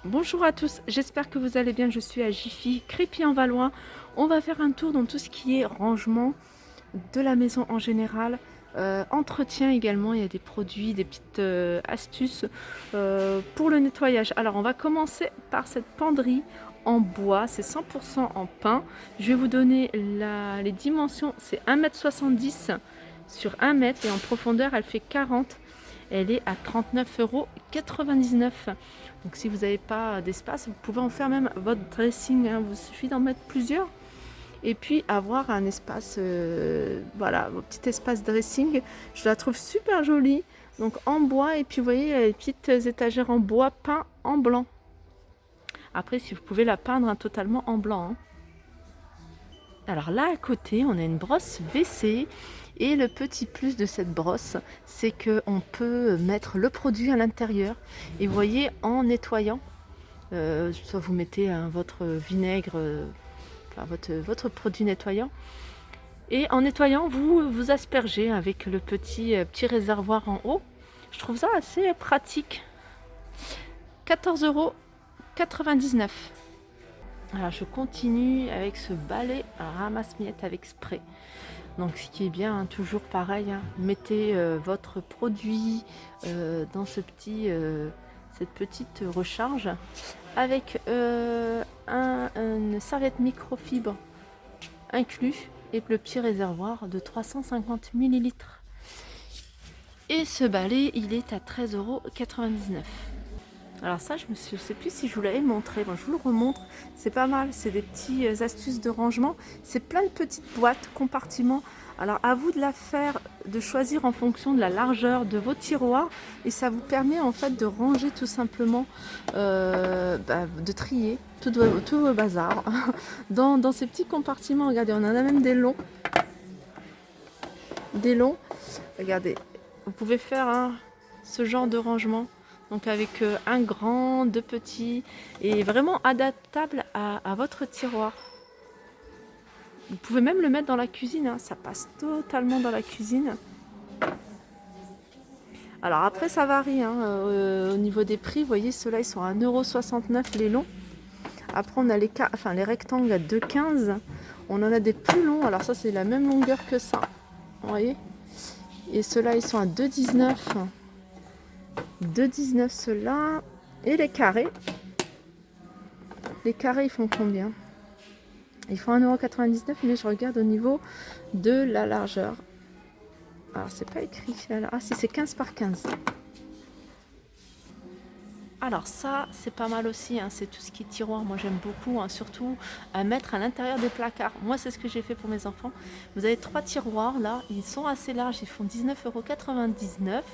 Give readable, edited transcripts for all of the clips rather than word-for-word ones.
Bonjour à tous, j'espère que vous allez bien. Je suis à Jiffy, Crépy-en-Valois. On va faire un tour dans tout ce qui est rangement de la maison en général. Entretien également, il y a des produits, des petites astuces pour le nettoyage. Alors on va commencer par cette penderie en bois, c'est 100% en pin. Je vais vous donner les dimensions, c'est 1,70 m sur 1 mètre et en profondeur elle fait 40. Elle est à 39,99 €. Donc si vous n'avez pas d'espace, vous pouvez en faire même votre dressing, hein. Vous suffit d'en mettre plusieurs et puis avoir un espace, voilà, vos petit espace dressing. Je la trouve super jolie, donc en bois. Et puis vous voyez, il y a les petites étagères en bois peint en blanc. Après, si vous pouvez la peindre totalement en blanc, hein. Alors là à côté, on a une brosse WC et le petit plus de cette brosse, c'est qu'on peut mettre le produit à l'intérieur. Et vous voyez, en nettoyant, soit vous mettez votre vinaigre, enfin votre produit nettoyant, et en nettoyant, vous aspergez avec le petit réservoir en haut. Je trouve ça assez pratique. 14,99 €. Alors je continue avec ce balai ramasse-miettes avec spray. Donc ce qui est bien, hein, toujours pareil, hein, mettez votre produit dans cette petite recharge avec une serviette microfibre inclus et le petit réservoir de 350 ml. Et ce balai, il est à 13,99 €. Alors ça, je ne sais plus si je vous l'avais montré. Bon, je vous le remontre. C'est pas mal. C'est des petites astuces de rangement. C'est plein de petites boîtes, compartiments. Alors à vous de la faire, de choisir en fonction de la largeur de vos tiroirs. Et ça vous permet en fait de ranger tout simplement, de trier tout vos bazars dans ces petits compartiments. Regardez, on en a même des longs. Des longs. Regardez, vous pouvez faire ce genre de rangement. Donc avec un grand, deux petits, et vraiment adaptable à votre tiroir. Vous pouvez même le mettre dans la cuisine, hein. Ça passe totalement dans la cuisine. Alors après ça varie, hein, au niveau des prix. Vous voyez, ceux-là ils sont à 1,69 € les longs. Après on a les rectangles à 2,15 €. On en a des plus longs, alors ça c'est la même longueur que ça. Vous voyez. Et ceux-là ils sont à 2,19 €. 2,19 ceux-là. Et les carrés. Les carrés, ils font combien? Ils font 1,99 €, mais je regarde au niveau de la largeur. Alors, c'est pas écrit. Ah, si, c'est 15 par 15. Alors ça, c'est pas mal aussi, hein. C'est tout ce qui est tiroir. Moi, j'aime beaucoup, hein, surtout à mettre à l'intérieur des placards. Moi, c'est ce que j'ai fait pour mes enfants. Vous avez 3 tiroirs, là. Ils sont assez larges. Ils font 19,99 €.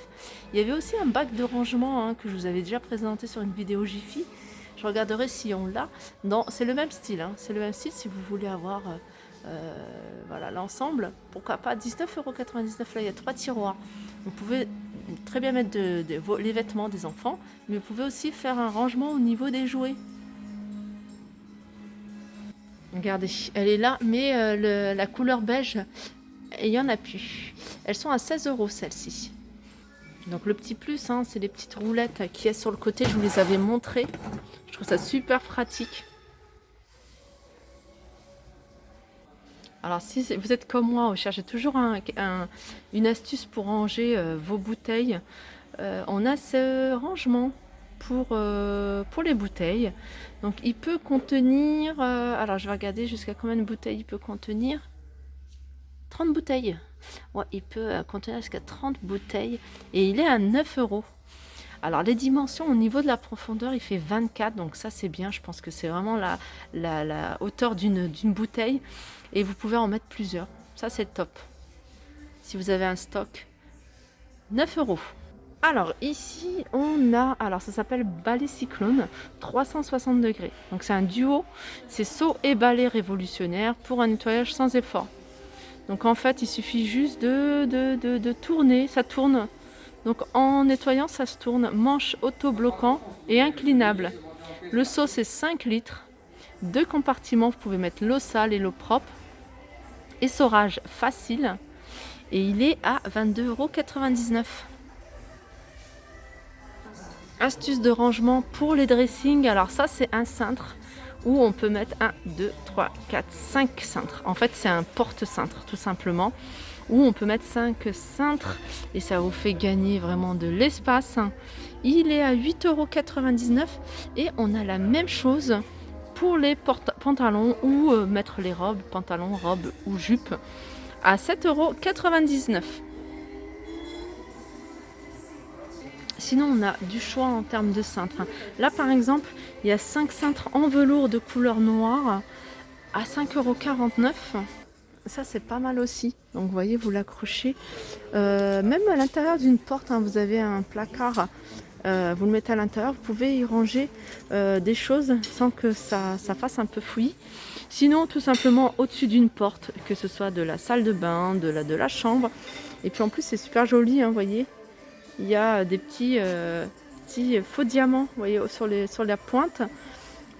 Il y avait aussi un bac de rangement, hein, que je vous avais déjà présenté sur une vidéo Jiffy. Je regarderai si on l'a. Non, c'est le même style, hein. C'est le même style si vous voulez avoir voilà, l'ensemble. Pourquoi pas 19,99 €. Là, il y a 3 tiroirs. Vous pouvez très bien mettre les vêtements des enfants, mais vous pouvez aussi faire un rangement au niveau des jouets. Regardez, elle est là, mais la couleur beige, il n'y en a plus. Elles sont à 16 € celles-ci. Donc le petit plus, hein, c'est les petites roulettes qu'il y a sur le côté. Je vous les avais montrées. Je trouve ça super pratique. Alors si vous êtes comme moi, vous cherchez toujours une astuce pour ranger vos bouteilles, on a ce rangement pour les bouteilles. Donc il peut contenir, alors je vais regarder jusqu'à combien de bouteilles il peut contenir. 30 bouteilles. Ouais, il peut contenir jusqu'à 30 bouteilles et il est à 9 €. Alors les dimensions au niveau de la profondeur, il fait 24, donc ça c'est bien. Je pense que c'est vraiment la hauteur d'une bouteille et vous pouvez en mettre plusieurs. Ça c'est top. Si vous avez un stock, 9 €. Alors ici on a, alors ça s'appelle balai cyclone 360 degrés. Donc c'est un duo, c'est seau et balai révolutionnaire pour un nettoyage sans effort. Donc en fait il suffit juste de tourner, ça tourne. Donc en nettoyant, ça se tourne, manche auto-bloquant et inclinable. Le seau, c'est 5 litres. 2 compartiments, vous pouvez mettre l'eau sale et l'eau propre. Essorage facile. Et il est à 22,99 €. Astuce de rangement pour les dressings. Alors ça, c'est un cintre où on peut mettre 1, 2, 3, 4, 5 cintres. En fait, c'est un porte-cintre tout simplement, où on peut mettre 5 cintres et ça vous fait gagner vraiment de l'espace. Il est à 8,99 € et on a la même chose pour les pantalons ou mettre les robes, pantalons, robes ou jupes à 7,99 €. Sinon, on a du choix en termes de cintres. Là, par exemple, il y a 5 cintres en velours de couleur noire à 5,49 €. Ça, c'est pas mal aussi. Donc, vous voyez, vous l'accrochez. Même à l'intérieur d'une porte, hein, vous avez un placard. Vous le mettez à l'intérieur. Vous pouvez y ranger des choses sans que ça fasse un peu fouillis. Sinon, tout simplement au-dessus d'une porte, que ce soit de la salle de bain, de la chambre. Et puis, en plus, c'est super joli, hein, vous voyez. Il y a des petits faux diamants, vous voyez, sur la pointe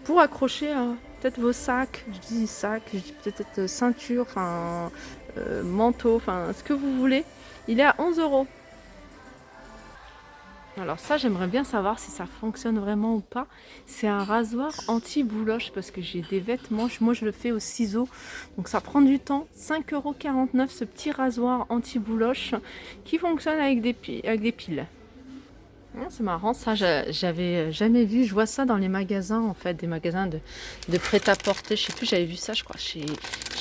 pour accrocher peut-être vos sacs. Je dis sac, je dis peut-être ceinture, enfin manteau, enfin ce que vous voulez. Il est à 11 €. Alors ça, j'aimerais bien savoir si ça fonctionne vraiment ou pas. C'est un rasoir anti-bouloche parce que j'ai des vêtements. Moi, je le fais au ciseau. Donc ça prend du temps. 5,49 € ce petit rasoir anti-bouloche qui fonctionne avec des piles. C'est marrant, ça j'avais jamais vu. Je vois ça dans les magasins, en fait, des magasins de prêt-à-porter. Je sais plus, j'avais vu ça, je crois, chez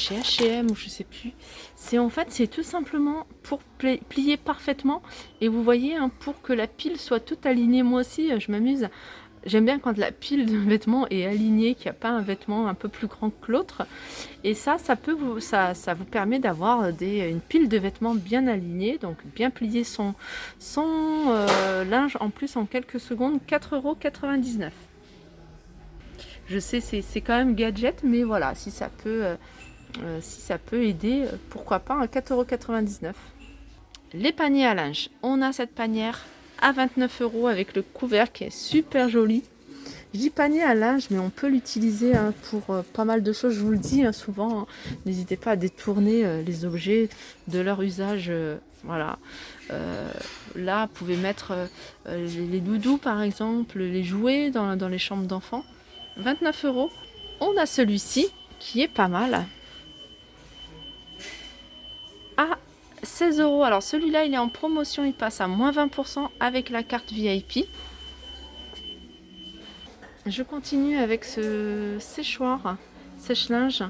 H&M ou je sais plus. C'est tout simplement pour plier parfaitement. Et vous voyez, hein, pour que la pile soit toute alignée. Moi aussi, je m'amuse. J'aime bien quand la pile de vêtements est alignée, qu'il n'y a pas un vêtement un peu plus grand que l'autre. Et ça vous permet d'avoir une pile de vêtements bien alignée, donc bien plier son linge en plus en quelques secondes, 4,99 €. Je sais, c'est quand même gadget, mais voilà, si ça peut aider, pourquoi pas, à 4,99 €. Les paniers à linge, on a cette panière à 29 € avec le couvercle qui est super joli. Je dis panier à linge, mais on peut l'utiliser pour pas mal de choses. Je vous le dis souvent, hein, n'hésitez pas à détourner les objets de leur usage. Voilà. Là, vous pouvez mettre les doudous, par exemple, les jouets dans les chambres d'enfants. 29 €. On a celui-ci qui est pas mal. À 16 €. Alors celui-là, il est en promotion, il passe à moins 20% avec la carte VIP. Je continue avec ce séchoir, sèche-linge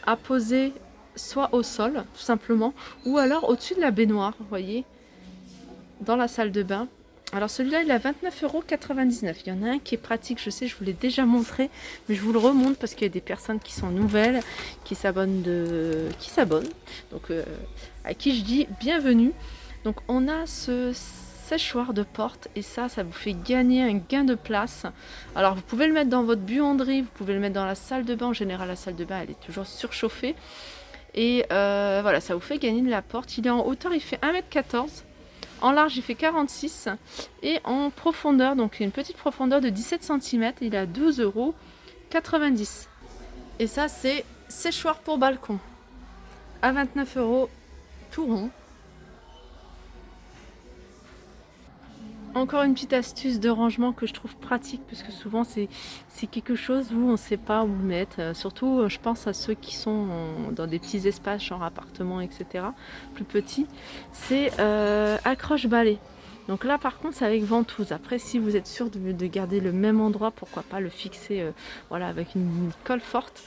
à poser soit au sol, tout simplement, ou alors au-dessus de la baignoire, vous voyez, dans la salle de bain. Alors celui-là, il est à 29,99 €. Il y en a un qui est pratique, je sais, je vous l'ai déjà montré, mais je vous le remontre parce qu'il y a des personnes qui sont nouvelles, qui s'abonnent, donc à qui je dis bienvenue. Donc on a ce séchoir de porte et ça vous fait gagner un gain de place. Alors vous pouvez le mettre dans votre buanderie, vous pouvez le mettre dans la salle de bain. En général, la salle de bain, elle est toujours surchauffée. Et voilà, ça vous fait gagner de la porte. Il est en hauteur, il fait 1,14 m. En large, il fait 46 et en profondeur, donc une petite profondeur de 17 cm, il est à 12,90 €. Et ça, c'est séchoir pour balcon à 29 €, tout rond. Encore une petite astuce de rangement que je trouve pratique parce que souvent c'est quelque chose où on ne sait pas où le mettre. Surtout je pense à ceux qui sont dans des petits espaces genre appartements, etc. plus petits. C'est accroche-balai. Donc là par contre c'est avec ventouse. Après si vous êtes sûr de garder le même endroit, pourquoi pas le fixer voilà, avec une colle forte.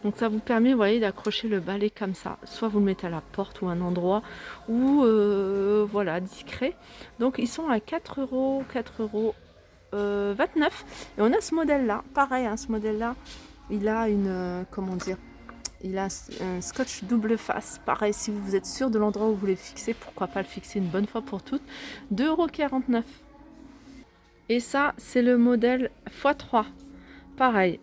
Donc ça vous permet, vous voyez, d'accrocher le balai comme ça. Soit vous le mettez à la porte ou un endroit où voilà, discret. Donc ils sont à 4,29 €. Et on a ce modèle là, pareil, hein, ce modèle là, il a une comment dire, il a un scotch double face. Pareil, si vous êtes sûr de l'endroit où vous voulez fixer, pourquoi pas le fixer une bonne fois pour toutes. 2,49 €. Et ça, c'est le modèle x3. Pareil,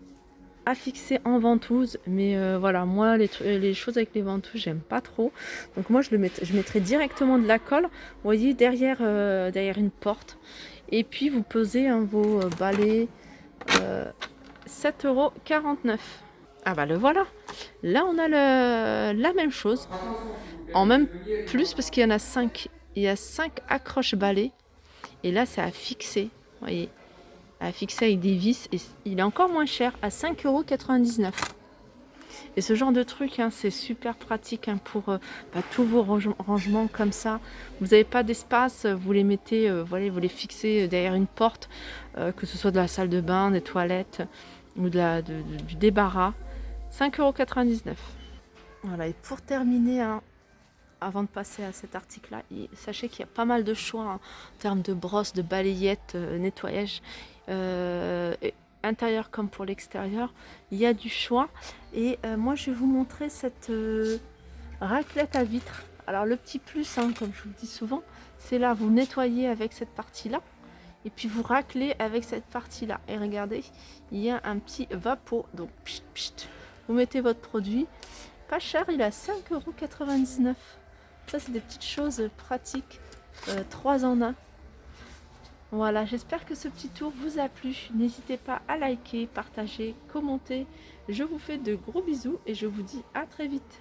à fixer en ventouse, mais voilà, moi les choses avec les ventouses j'aime pas trop, donc moi je mettrai directement de la colle, vous voyez, derrière une porte, et puis vous posez vos balais. 7,49 €. Ah bah le voilà, là on a la même chose, en même plus parce qu'il y en a 5, il y a 5 accroches balais, et là c'est à fixer, vous voyez. à fixer avec des vis. Et il est encore moins cher, à 5,99 €. Et ce genre de truc, hein, c'est super pratique, hein, pour tous vos rangements comme ça. Vous n'avez pas d'espace, vous les mettez, voilà, vous les fixez derrière une porte, que ce soit de la salle de bain, des toilettes ou du débarras. 5,99 €. Voilà, et pour terminer, hein, avant de passer à cet article-là, sachez qu'il y a pas mal de choix, hein, en termes de brosses, de balayettes, nettoyage, intérieur comme pour l'extérieur. Il y a du choix. Et moi, je vais vous montrer cette raclette à vitre. Alors, le petit plus, hein, comme je vous le dis souvent, c'est là, vous nettoyez avec cette partie-là. Et puis, vous raclez avec cette partie-là. Et regardez, il y a un petit vapeau. Donc, pchit, pchit, vous mettez votre produit. Pas cher, il est à 5,99 €. Ça, c'est des petites choses pratiques. 3 en 1. Voilà, j'espère que ce petit tour vous a plu. N'hésitez pas à liker, partager, commenter. Je vous fais de gros bisous et je vous dis à très vite.